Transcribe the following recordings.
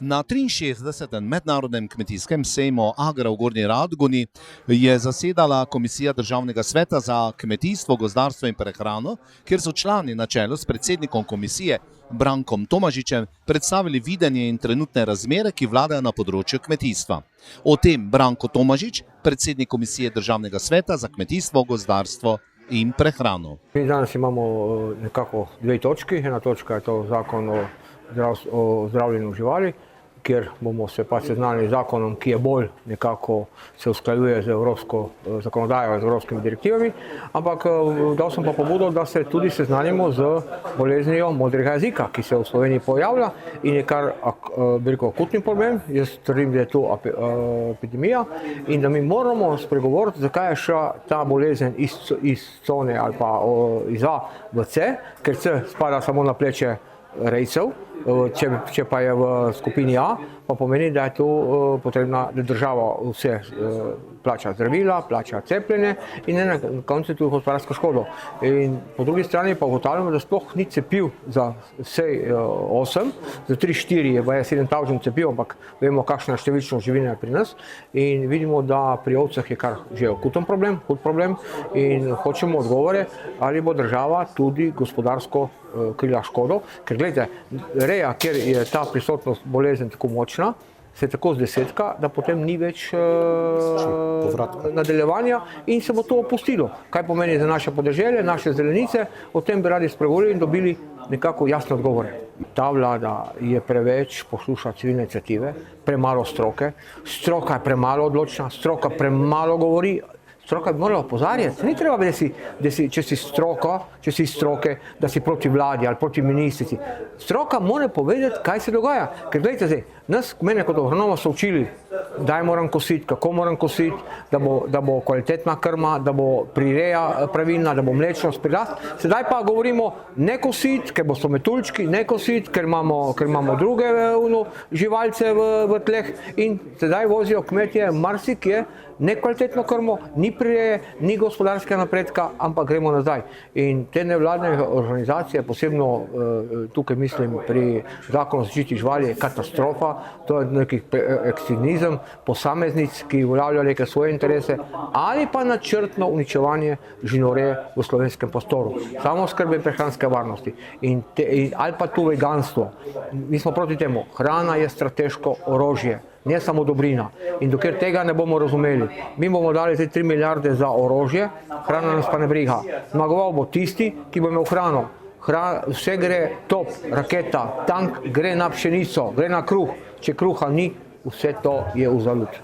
Na 63. mednarodnem kmetijskem sejmu Agra v Gornji Radgoni je zasedala Komisija Državnega sveta za kmetijstvo, gozdarstvo in prehrano, kjer so člani na čelu s predsednikom komisije Brankom Tomažičem predstavili videnje in trenutne razmere, ki vladajo na področju kmetijstva. O tem Branko Tomažič, predsednik Komisije Državnega sveta za kmetijstvo, gozdarstvo in prehrano. Mi danes imamo nekako dve točki. Ena točka je to zakon o zdravljenju živali, kjer bomo se pa seznanili z zakonom, ki je bolj nekako se usklajuje z evropsko zakonodajo, z evropskimi direktivami, ampak dal sem pa pobudo, da se tudi seznanimo z boleznijo modrega jezika, ki se v Sloveniji pojavlja in je kar veliko akutni problem. Jaz trdim, da je to epidemija in da mi moramo spregovoriti, zakaj je šla ta bolezen iz cone ali pa iz A v C, ker C spada samo na pleče rejcev. Če pa je v skupini A, pa pomeni, da je to potrebna, da država vse plača zdravila, plača cepljenje in na koncu tudi gospodarsko škodo. In po drugi strani pa ugotavljamo, da sploh ni cepiv za vse 8, za 3-4 je 7,000 cepiv, ampak vemo, kakšna številčnost živine je pri nas in vidimo, da pri ovcah je kar že akuten problem, hud problem in hočemo odgovore, ali bo država tudi gospodarsko krila škodo, ker gledajte, reja, kjer je ta prisotnost bolezen tako močna, se tako zdesetka, da potem ni več nadaljevanja in se bo to opustilo. Kaj pomeni za naše podeželje, naše zelenice, o tem bi radi spregovorili in dobili nekako jasne odgovore. Ta vlada je preveč posluša civilne iniciative, premalo stroke, stroka je premalo odločna, stroka premalo govori. Stroka bi morala opozarjati. Ni treba, če si stroke, da si proti vladi ali proti ministrici. Stroka mora povedati, kaj se dogaja. Ker gledajte zdaj, mene kot agronoma so učili, kdaj moram kositi, kako moram kositi, da bo kvalitetna krma, da bo prireja pravilna, da bo mlečnost prirast. Sedaj pa govorimo ne kositi, ker bo so metuljčki, ne kositi, ker imamo druge živalce v tleh in sedaj vozijo kmetje marsikje nekvalitetno krmo, ni prireje, ni gospodarskega napredka, ampak gremo nazaj. In te nevladne organizacije, posebno tukaj mislim pri zakonu o zaščiti živali, je katastrofa, to je neki ekstremizem posameznic, ki uveljavljajo neke svoje interese, ali pa načrtno uničevanje živinoreje v slovenskem prostoru, samooskrbe in prehranske varnosti. Ali pa tu veganstvo. Mi smo proti temu. Hrana je strateško orožje, ne samo dobrina. In dokler tega ne bomo razumeli, mi bomo dali 3 milijarde za orožje, hrana nas pa ne briga. Zmagoval bo tisti, ki bo imel hrano. Vse gre top, raketa, tank gre na pšenico, gre na kruh. Če kruha ni, vse to je v zalud.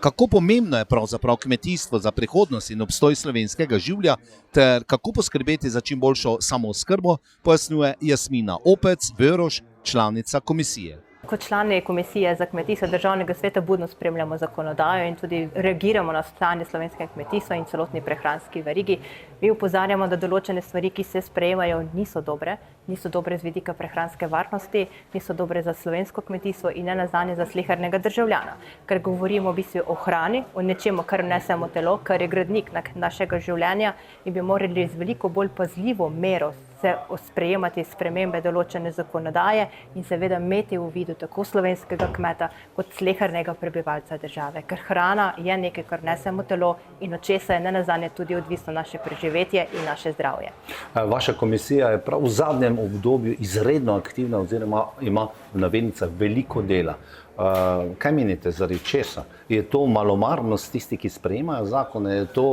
Kako pomembno je pravzaprav kmetijstvo za prihodnost in obstoj slovenskega življa ter kako poskrbeti za čim boljšo samooskrbo, pojasnjuje Jasmina Opec, Vöroš, članica komisije. Kot člani Komisije za kmetijstvo Državnega sveta budno spremljamo zakonodajo in tudi reagiramo na stanje slovenskega kmetijstva in celotni prehranski verigi. Mi opozarjamo, da določene stvari, ki se sprejemajo, niso dobre z vidika prehranske varnosti, niso dobre za slovensko kmetijstvo in ne nazadnje za slehernega državljana. Ker govorimo v bistvu o hrani, o nečemu, kar vnesemo telo, kar je gradnik našega življenja in bi morali z veliko bolj pazljivo mero se sprejemati spremembe določene zakonodaje in seveda imeti v vidu tako slovenskega kmeta kot slehernega prebivalca države. Ker hrana je nekaj, kar nesemo telo in od česa je nenazadnje tudi odvisno naše preživetje in naše zdravje. Vaša komisija je prav v zadnjem obdobju izredno aktivna oziroma ima v navednicah veliko dela. Kaj menite, zaradi česa? Je to malomarnost tisti, ki sprejemajo zakone? Je to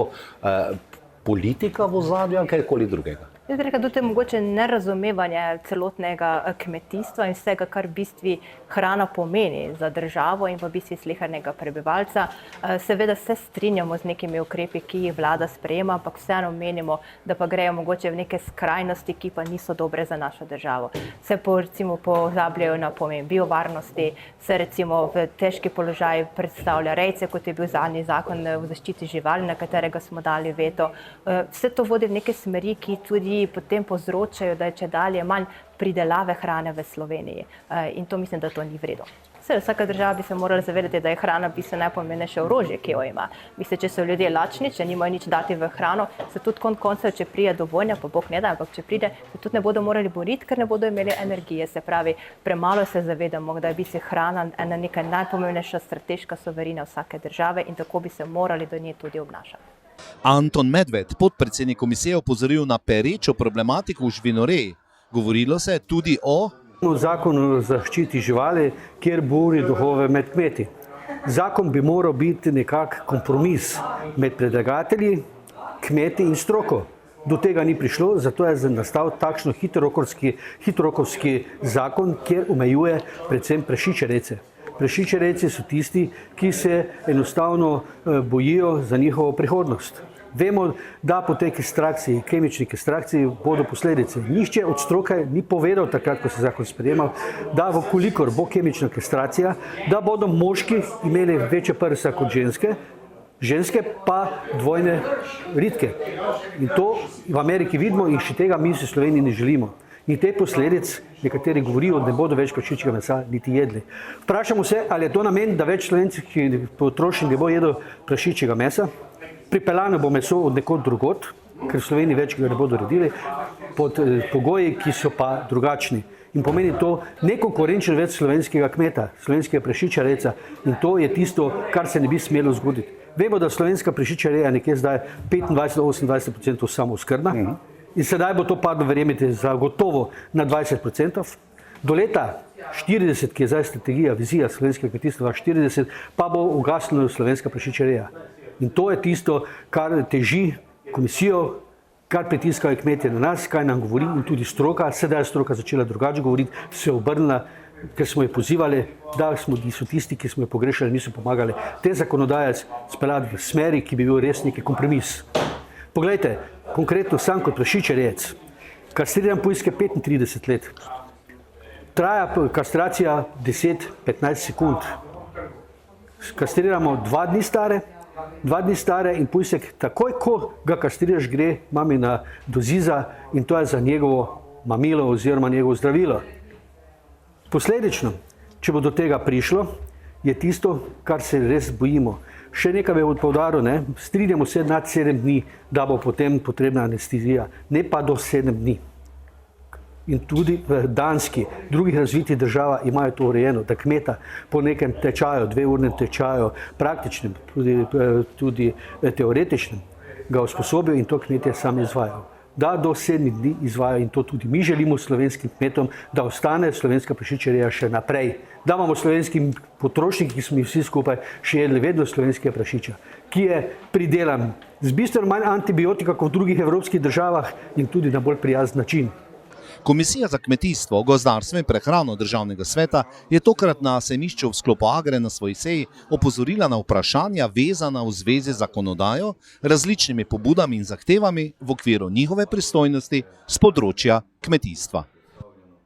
politika v ozadju ali kajkoli drugega? Jaz bi rekla, da je mogoče nerazumevanje celotnega kmetijstva in vsega, kar v bistvu hrana pomeni za državo in v bistvu slehernega prebivalca. Seveda se strinjamo z nekimi ukrepi, ki jih vlada sprejema, ampak vseeno menimo, da pa grejo mogoče v neke skrajnosti, ki pa niso dobre za našo državo. Se recimo pozabljajo na pomen biovarnosti, se recimo v težki položaj predstavlja rejce, kot je bil zadnji zakon o zaščiti živali, na katerega smo dali veto. Vse to vodi v neke smeri, ki tudi ki potem povzročajo, da je čedalje manj pridelave hrane v Sloveniji. In to mislim, da to ni v redu. Vsaka država bi se morala zavedati, da je hrana bistveno najpomembnejše orožje, ki jo ima. Mislim, če so ljudje lačni, če nimajo nič dati v hrano, se tudi koncev, če pride do vojne, pa Bog ne da, ampak če pride, se tudi ne bodo morali boriti, ker ne bodo imeli energije. Se pravi, premalo se zavedamo, da je biti hrana ena neka najpomembnejša strateška soverina vsake države in tako bi se morali do nje tudi obnašati. Anton Medved, podpredsednik komisije, je opozoril na perečo problematiko v živinoreji. Govorilo se je tudi o Zakon o zaščiti živali, kjer buri duhove med kmeti. Zakon bi moral biti nekak kompromis med predlagatelji, kmeti in stroko. Do tega ni prišlo, zato je nastal takšno hitrokovski zakon, kjer omejuje predvsem prašičerejce. Prašičerejci so tisti, ki se enostavno bojijo za njihovo prihodnost. Vemo, da po tej kastrakciji, kemični kastrakciji, bodo posledice. Nihče od stroke ni povedal takrat, ko se zakon sprejemal, da vkolikor bo kemična kastracija, da bodo moški imeli večje prsa kot ženske, ženske pa dvojne ritke. In to v Ameriki vidimo in še tega mi v Sloveniji ne želimo. In te posledic nekateri govorijo, da ne bodo več prašičjega mesa niti jedli. Vprašamo se, ali je to namen, da več slovenskih potrošnikov ne bo jedel prašičjega mesa. Pripeljano bo meso od nekod drugot, ker v Sloveniji več ga ne bodo redili, pod pogoji, ki so pa drugačni. In pomeni to nekonkurenčen več slovenskega kmeta, slovenskega prašičerejca. In to je tisto, kar se ne bi smelo zgoditi. Vemo, da slovenska prašičereja nekje zdaj 25-28% samooskrbna. In sedaj bo to padlo, verjemite, zagotovo na 20%. Do leta 40, ki je zdaj strategija, vizija slovenskega kmetijstva 40, pa bo ugasnila slovenska prašičereja. In to je tisto, kar teži komisijo, kar pritiskajo kmetje na nas, kaj nam govori in tudi stroka. Sedaj je stroka začela drugače govoriti, se je obrnila, ker smo jo pozivali, da so tisti, ki smo jo pogrešali, niso pomagali. Te zakonodaje speljati v smeri, ki bi bil res neki kompromis. Poglejte, konkretno sam kot prašičerejec, kastriram pujske 35 let. Traja kastracija 10-15 sekund. Kastriramo 2 dni stare in pujsek takoj, ko ga kastriraš, gre mami do ziza in to je za njegovo mamilo oziroma njegovo zdravilo. Posledično, če bo do tega prišlo, je tisto, kar se res bojimo. Še nekaj bi poudaril, strinjamo se nad 7 dni, da bo potem potrebna anestezija, ne pa do 7 dni. In tudi v Danski, drugih razvitih državah imajo to urejeno, da kmeta po nekem tečaju, 2-urnem tečaju, praktičnem, tudi teoretičnem, ga usposobijo in to kmetje sami izvajajo. Da do 7 dni izvajajo in to tudi mi želimo slovenskim kmetom, da ostane slovenska prašičereja še naprej. Da imamo slovenskim potrošniki, ki smo vsi skupaj še jedli vedno slovenskega prašiča, ki je pridelan z bistveno manj antibiotika kot v drugih evropskih državah in tudi na bolj prijazen način. Komisija za kmetijstvo, gozdarstvo in prehrano Državnega sveta je tokrat na sejmišču v sklopu Agre na svoji seji opozorila na vprašanja vezana v zvezi z zakonodajo, različnimi pobudami in zahtevami v okviru njihove pristojnosti s področja kmetijstva.